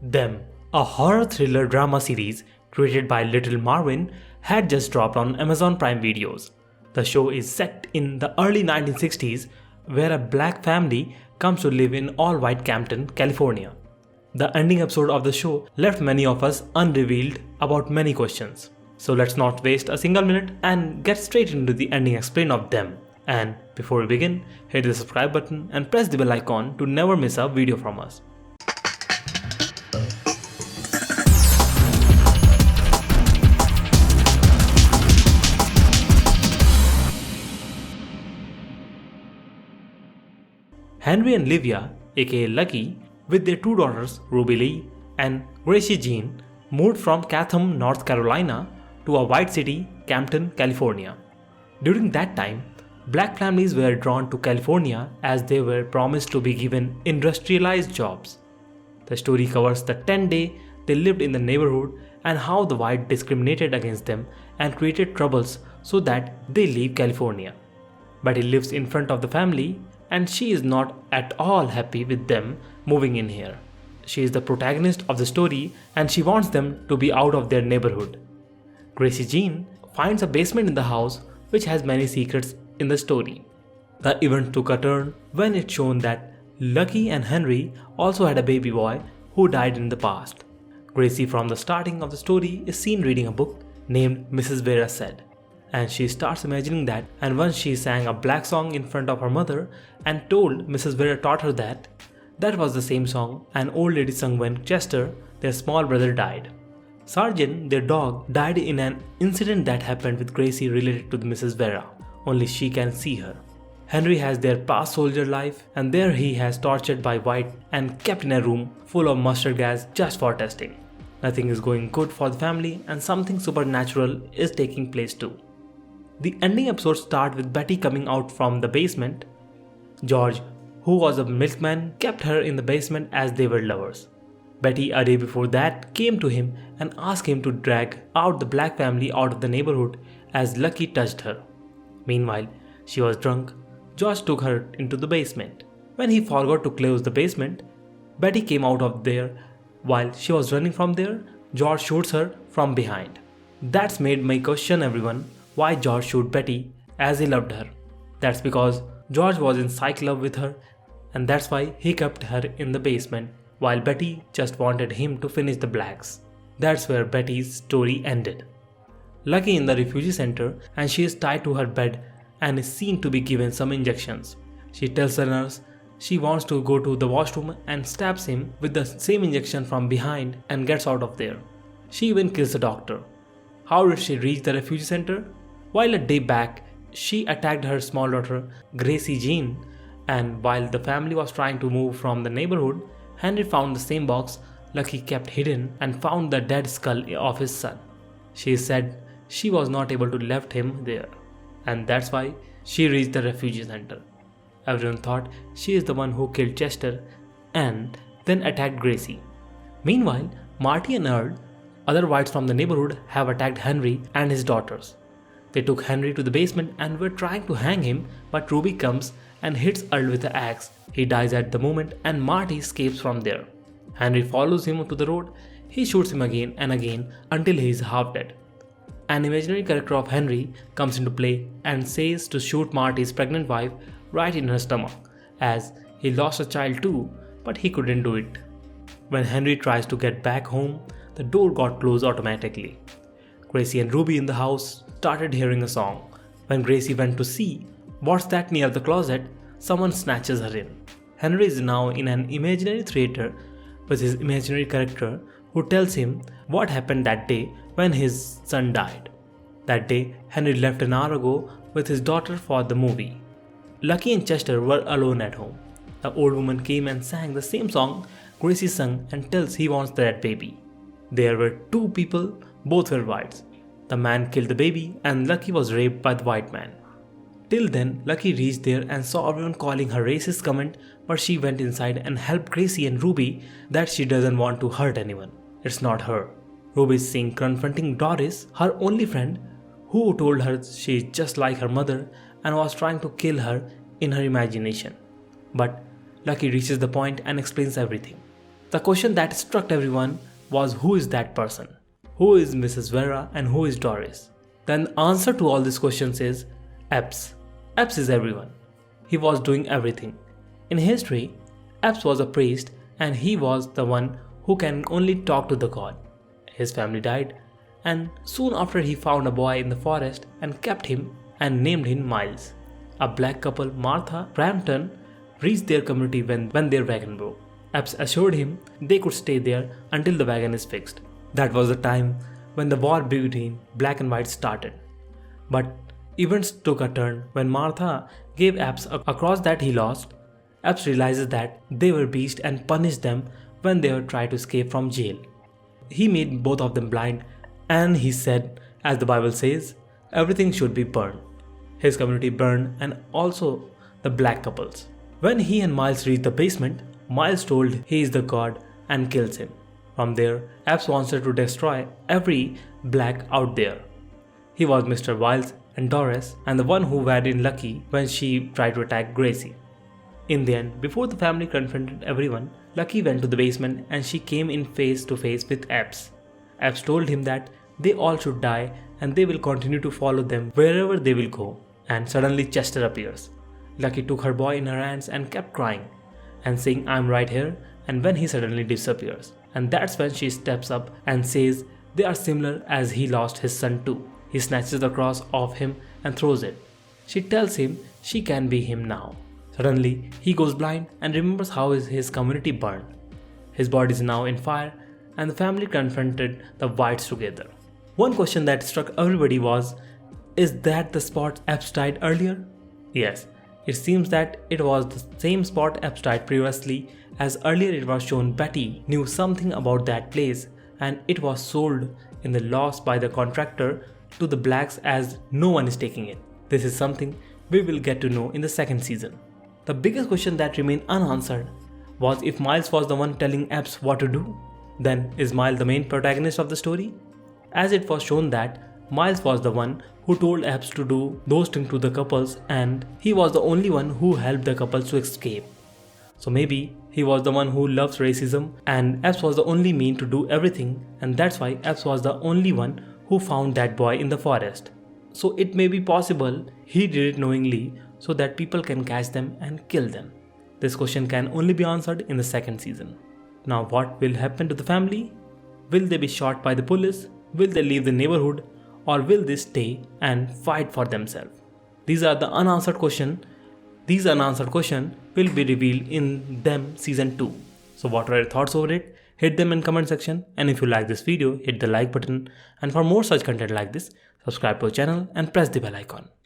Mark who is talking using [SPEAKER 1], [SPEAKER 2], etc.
[SPEAKER 1] Them, a horror thriller drama series created by Little Marvin, had just dropped on Amazon Prime Videos. The show is set in the early 1960s where a black family comes to live in all-white Campton, California. The ending episode of the show left many of us unrevealed about many questions. So let's not waste a single minute and get straight into the ending explain of Them. And before we begin, hit the subscribe button and press the bell icon to never miss a video from us. Henry and Livia, aka Lucky, with their two daughters Ruby Lee and Gracie Jean, moved from Chatham, North Carolina to a white city, Campton, California. During that time, black families were drawn to California as they were promised to be given industrialized jobs. The story covers the 10 days they lived in the neighborhood and how the white discriminated against them and created troubles so that they leave California. Betty lives in front of the family and she is not at all happy with them moving in here. She is the protagonist of the story and she wants them to be out of their neighborhood. Gracie Jean finds a basement in the house which has many secrets in the story. The event took a turn when it's shown that Lucky and Henry also had a baby boy who died in the past. Gracie from the starting of the story is seen reading a book named Mrs. Vera Said, and she starts imagining that, and once she sang a black song in front of her mother and told Mrs. Vera taught her that was the same song an old lady sung when Chester, their small brother, died. Sergeant, their dog, died in an incident that happened with Gracie related to Mrs. Vera. Only she can see her. Henry has their past soldier life and there he has tortured by white and kept in a room full of mustard gas just for testing. Nothing is going good for the family and something supernatural is taking place too. The ending episode starts with Betty coming out from the basement. George, who was a milkman, kept her in the basement as they were lovers. Betty, a day before that, came to him and asked him to drag out the black family out of the neighborhood as Lucky touched her. Meanwhile, she was drunk. George took her into the basement. When he forgot to close the basement, Betty came out of there. While she was running from there, George shoots her from behind. That's made me question everyone why George shoot Betty as he loved her. That's because George was in psych love with her and that's why he kept her in the basement while Betty just wanted him to finish the blacks. That's where Betty's story ended. Lucky in the refugee center and she is tied to her bed and is seen to be given some injections. She tells the nurse she wants to go to the washroom and stabs him with the same injection from behind and gets out of there. She even kills the doctor. How did she reach the refugee center? While a day back, she attacked her small daughter Gracie Jean, and while the family was trying to move from the neighborhood, Henry found the same box Lucky kept hidden and found the dead skull of his son. She said she was not able to left him there, and that's why she reached the refugee center. Everyone thought she is the one who killed Chester and then attacked Gracie. Meanwhile, Marty and Earl, other whites from the neighborhood, have attacked Henry and his daughters. They took Henry to the basement and were trying to hang him, but Ruby comes and hits Earl with the axe. He dies at the moment and Marty escapes from there. Henry follows him to the road. He shoots him again and again until he is half dead. An imaginary character of Henry comes into play and says to shoot Marty's pregnant wife right in her stomach, as he lost a child too, but he couldn't do it. When Henry tries to get back home, the door got closed automatically. Gracie and Ruby in the house started hearing a song. When Gracie went to see what's that near the closet, someone snatches her in. Henry is now in an imaginary theater with his imaginary character who tells him what happened that day when his son died. That day, Henry left an hour ago with his daughter for the movie. Lucky and Chester were alone at home. The old woman came and sang the same song Gracie sung and tells he wants that baby. There were two people, both were whites. The man killed the baby and Lucky was raped by the white man. Till then, Lucky reached there and saw everyone calling her racist comment, but she went inside and helped Gracie and Ruby that she doesn't want to hurt anyone. It's not her. Ruby is seen confronting Doris, her only friend, who told her she is just like her mother and was trying to kill her in her imagination. But Lucky reaches the point and explains everything. The question that struck everyone was, who is that person? Who is Mrs. Vera and who is Doris? The answer to all these questions is Epps. Epps is everyone. He was doing everything. In history, Epps was a priest and he was the one who can only talk to the god. His family died, and soon after he found a boy in the forest and kept him and named him Miles. A black couple, Martha Brampton, reached their community when their wagon broke. Epps assured him they could stay there until the wagon is fixed. That was the time when the war between black and white started. But events took a turn when Martha gave Epps a cross that he lost. Epps realizes that they were beasts and punished them when they were trying to escape from jail. He made both of them blind, and he said, as the Bible says, everything should be burned. His community burned, and also the black couples. When he and Miles reached the basement, Miles told he is the god and kills him. From there, Epps wanted to destroy every black out there. He was Mr. Wiles and Doris, and the one who had been lucky when she tried to attack Gracie. In the end, before the family confronted everyone, Lucky went to the basement and she came in face to face with Epps. Epps told him that they all should die and they will continue to follow them wherever they will go. And suddenly Chester appears. Lucky took her boy in her hands and kept crying and saying, "I'm right here," and when he suddenly disappears. And that's when she steps up and says they are similar as he lost his son too. He snatches the cross off him and throws it. She tells him she can be him now. Suddenly, he goes blind and remembers how his community burned. His body is now in fire, and the family confronted the whites together. One question that struck everybody was, is that the spot Epps died earlier? Yes, it seems that it was the same spot Epps died previously, as earlier it was shown Betty knew something about that place and it was sold in the loss by the contractor to the blacks as no one is taking it. This is something we will get to know in the second season. The biggest question that remained unanswered was if Miles was the one telling Epps what to do. Then is Miles the main protagonist of the story? As it was shown that Miles was the one who told Epps to do those things to the couples and he was the only one who helped the couples to escape. So maybe he was the one who loves racism and Epps was the only mean to do everything, and that's why Epps was the only one who found that boy in the forest. So it may be possible he did it knowingly so that people can catch them and kill them. This question can only be answered in the second season. Now what will happen to the family? Will they be shot by the police? Will they leave the neighborhood? Or will they stay and fight for themselves? These are the unanswered questions. These unanswered questions will be revealed in Them Season 2. So what are your thoughts over it? Hit them in comment section, and if you like this video, hit the like button, and for more such content like this, subscribe to our channel and press the bell icon.